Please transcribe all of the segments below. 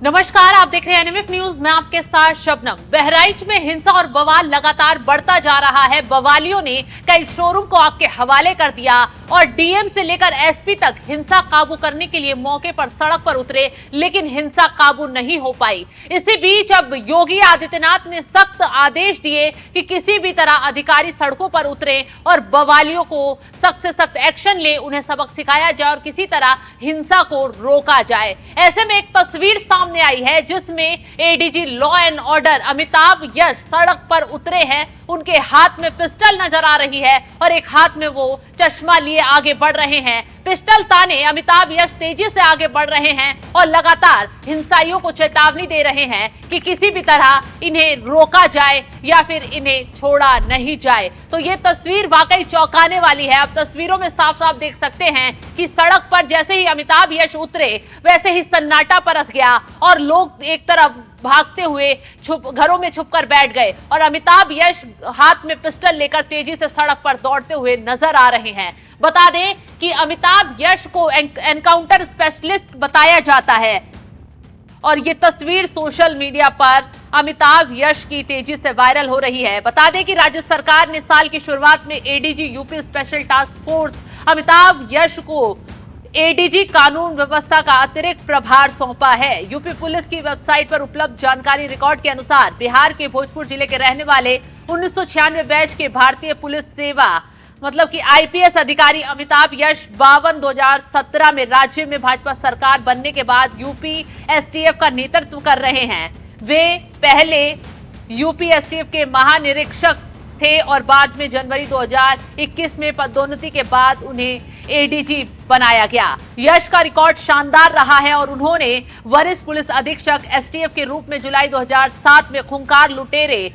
नमस्कार, आप देख रहे हैं एनएमएफ न्यूज। मैं आपके साथ शबनम। बहराइच में हिंसा और बवाल लगातार बढ़ता जा रहा है। बवालियों ने कई शोरूम को आग के हवाले कर दिया और डीएम से लेकर एसपी तक हिंसा काबू करने के लिए मौके पर सड़क पर उतरे, लेकिन हिंसा काबू नहीं हो पाई। इसी बीच अब योगी आदित्यनाथ ने सख्त आदेश दिए कि किसी भी तरह अधिकारी सड़कों पर उतरे और बवालियों को सख्त से सख्त एक्शन ले, उन्हें सबक सिखाया जाए और किसी तरह हिंसा को रोका जाए। ऐसे में एक तस्वीर सामने आई है जिसमें ADG law and order Amitabh Yash सड़क पर उतरे हैं। उनके हाथ में पिस्टल नजर आ रही है और एक हाथ में वो चश्मा लिए आगे बढ़ रहे हैं। पिस्टल ताने अमिताभ यश तेजी से आगे बढ़ रहे हैं और लगातार हिंसाइयों को चेतावनी दे रहे हैं कि किसी भी तरह इन्हें रोका जाए या फिर इन्हें छोड़ा नहीं जाए। तो ये तस्वीर वाकई चौंकाने वाली है। आप तस्वीरों में साफ साफ देख सकते हैं कि सड़क पर जैसे ही अमिताभ यश उतरे वैसे ही सन्नाटा परस गया और लोग एक तरफ भागते हुए घरों में छुपकर बैठ गए और अमिताभ यश हाथ में पिस्टल लेकर तेजी से सड़क पर दौड़ते हुए नजर आ रहे हैं। बता दें कि अमिताभ यश को एनकाउंटर स्पेशलिस्ट बताया जाता है और ये तस्वीर सोशल मीडिया पर अमिताभ यश की तेजी से वायरल हो रही है। बता दें कि राज्य सरकार ने साल की शुरुआत में ADG UP special task force Amitabh Yash को एडीजी कानून व्यवस्था का अतिरिक्त प्रभार सौंपा है। यूपी पुलिस की वेबसाइट पर उपलब्ध जानकारी रिकॉर्ड के अनुसार बिहार के भोजपुर जिले के रहने वाले 1996 बैच के भारतीय पुलिस सेवा मतलब कि आईपीएस अधिकारी अमिताभ यश 52/2017 में राज्य में भाजपा सरकार बनने के बाद यूपी एसटीएफ का नेतृत्व कर रहे हैं। वे पहले यूपी एसटीएफ के महानिरीक्षक थे और बाद में जनवरी 2021 में पदोन्नति के बाद उन्हें एडीजी बनाया गया। यश का रिकॉर्ड शानदार रहा है और उन्होंने वरिष्ठ पुलिस अधीक्षक एसटीएफ के रूप में जुलाई 2007 में खूंखार लुटेरे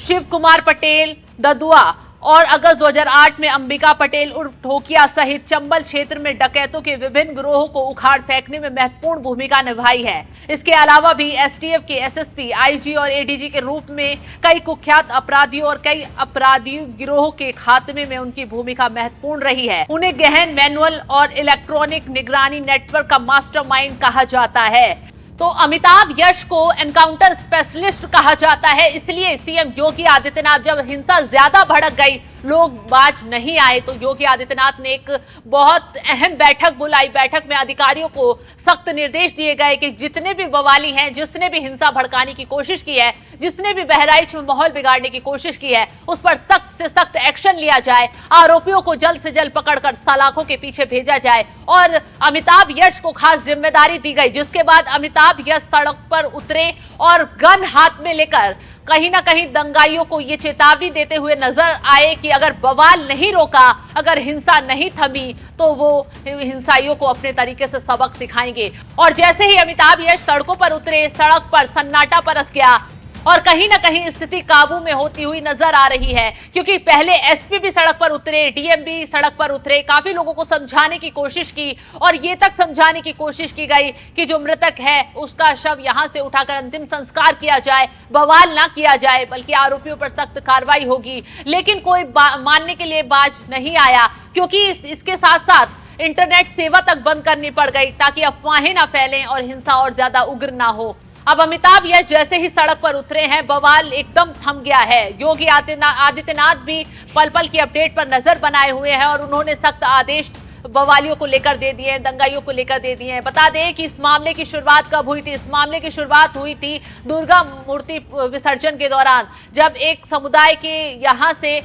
शिव कुमार पटेल ददुआ और अगस्त 2008 में अंबिका पटेल उर्फ ठोकिया सहित चंबल क्षेत्र में डकैतों के विभिन्न गिरोहों को उखाड़ फेंकने में महत्वपूर्ण भूमिका निभाई है। इसके अलावा भी एसटीएफ के एसएसपी, आईजी और एडीजी के रूप में कई कुख्यात अपराधियों और कई अपराधी गिरोहों के खात्मे में उनकी भूमिका महत्वपूर्ण रही है। उन्हें गहन मैनुअल और इलेक्ट्रॉनिक निगरानी नेटवर्क का मास्टरमाइंड कहा जाता है। तो अमिताभ यश को एनकाउंटर स्पेशलिस्ट कहा जाता है। इसलिए सीएम योगी आदित्यनाथ जब हिंसा ज्यादा भड़क गई, लोग बाज नहीं आए, तो योगी आदित्यनाथ ने एक बहुत अहम बैठक बुलाई। बैठक में अधिकारियों को सख्त निर्देश दिए गए कि जितने भी बवाली हैं, जिसने भी हिंसा भड़काने की कोशिश की है, जिसने भी बहराइच में माहौल बिगाड़ने की कोशिश की है, उस पर सख्त से सख्त एक्शन लिया जाए। आरोपियों को जल्द से जल्द पकड़कर सलाखों के पीछे भेजा जाए और अमिताभ यश को खास जिम्मेदारी दी गई। जिसके बाद अमिताभ यश सड़क पर उतरे और गन हाथ में लेकर कहीं ना कहीं दंगाइयों को ये चेतावनी देते हुए नजर आए कि अगर बवाल नहीं रोका, अगर हिंसा नहीं थमी, तो वो हिंसाइयों को अपने तरीके से सबक सिखाएंगे। और जैसे ही अमिताभ यश सड़कों पर उतरे, सड़क पर सन्नाटा परस गया और कहीं ना कहीं स्थिति काबू में होती हुई नजर आ रही है, क्योंकि पहले एसपी भी सड़क पर उतरे, डीएम भी सड़क पर उतरे, काफी लोगों को समझाने की कोशिश की और ये तक समझाने की कोशिश की गई कि जो मृतक है उसका शव यहां से उठाकर अंतिम संस्कार किया जाए, बवाल ना किया जाए, बल्कि आरोपियों पर सख्त कार्रवाई होगी। लेकिन कोई मानने के लिए बाज नहीं आया, क्योंकि इसके साथ साथ इंटरनेट सेवा तक बंद करनी पड़ गई ताकि अफवाहें ना फैलें और हिंसा और ज्यादा उग्र ना हो। अब अमिताभ यश जैसे ही सड़क पर उतरे हैं, बवाल एकदम थम गया है। योगी आदित्यनाथ भी पल पल की अपडेट पर नजर बनाए हुए हैं और उन्होंने सख्त आदेश बवालियों को लेकर दे दिए, दंगाइयों को लेकर दे दिए हैं। बता दें कि इस मामले की शुरुआत कब हुई थी? इस मामले की शुरुआत हुई थी दुर्गा मूर्ति विसर्जन के दौरान, जब एक समुदाय के यहाँ से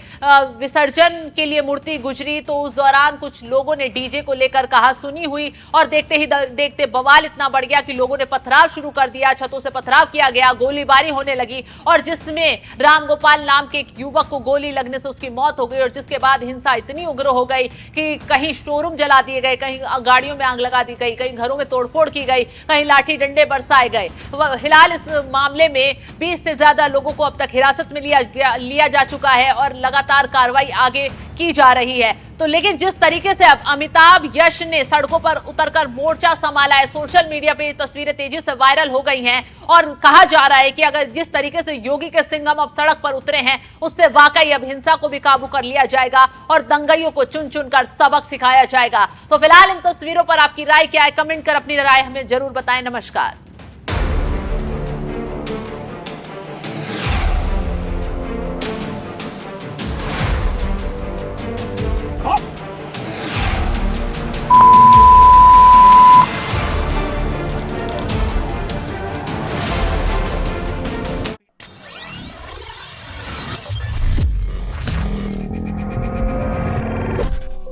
विसर्जन के लिए मूर्ति गुजरी, तो उस दौरान कुछ लोगों ने डीजे को लेकर कहा सुनी हुई और देखते ही देखते बवाल इतना बढ़ गया कि लोगों ने पथराव शुरू कर दिया, छतों से पथराव किया गया, गोलीबारी होने लगी और जिसमें राम गोपाल नाम के एक युवक को गोली लगने से उसकी मौत हो गई। और जिसके बाद हिंसा इतनी उग्र हो गई कि कहीं शोरूम जला दिए गए, कहीं गाड़ियों में आग लगा दी गई, कहीं घरों में तोड़फोड़ की गई, कहीं लाठी डंडे बरसाए गए। फिलहाल इस मामले में 20 से ज्यादा लोगों को अब तक हिरासत में लिया जा चुका है और लगातार कार्रवाई आगे की जा रही है। तो लेकिन जिस तरीके से अब अमिताभ यश ने सड़कों पर उतरकर मोर्चा संभाला है, सोशल मीडिया पे ये तस्वीरें तेजी से वायरल हो गई हैं और कहा जा रहा है कि अगर जिस तरीके से योगी के सिंघम अब सड़क पर उतरे हैं, उससे वाकई अब हिंसा को भी काबू कर लिया जाएगा और दंगाइयों को चुन चुन कर सबक सिखाया जाएगा। तो फिलहाल इन तस्वीरों पर आपकी राय क्या है? कमेंट कर अपनी राय हमें जरूर बताएं। नमस्कार।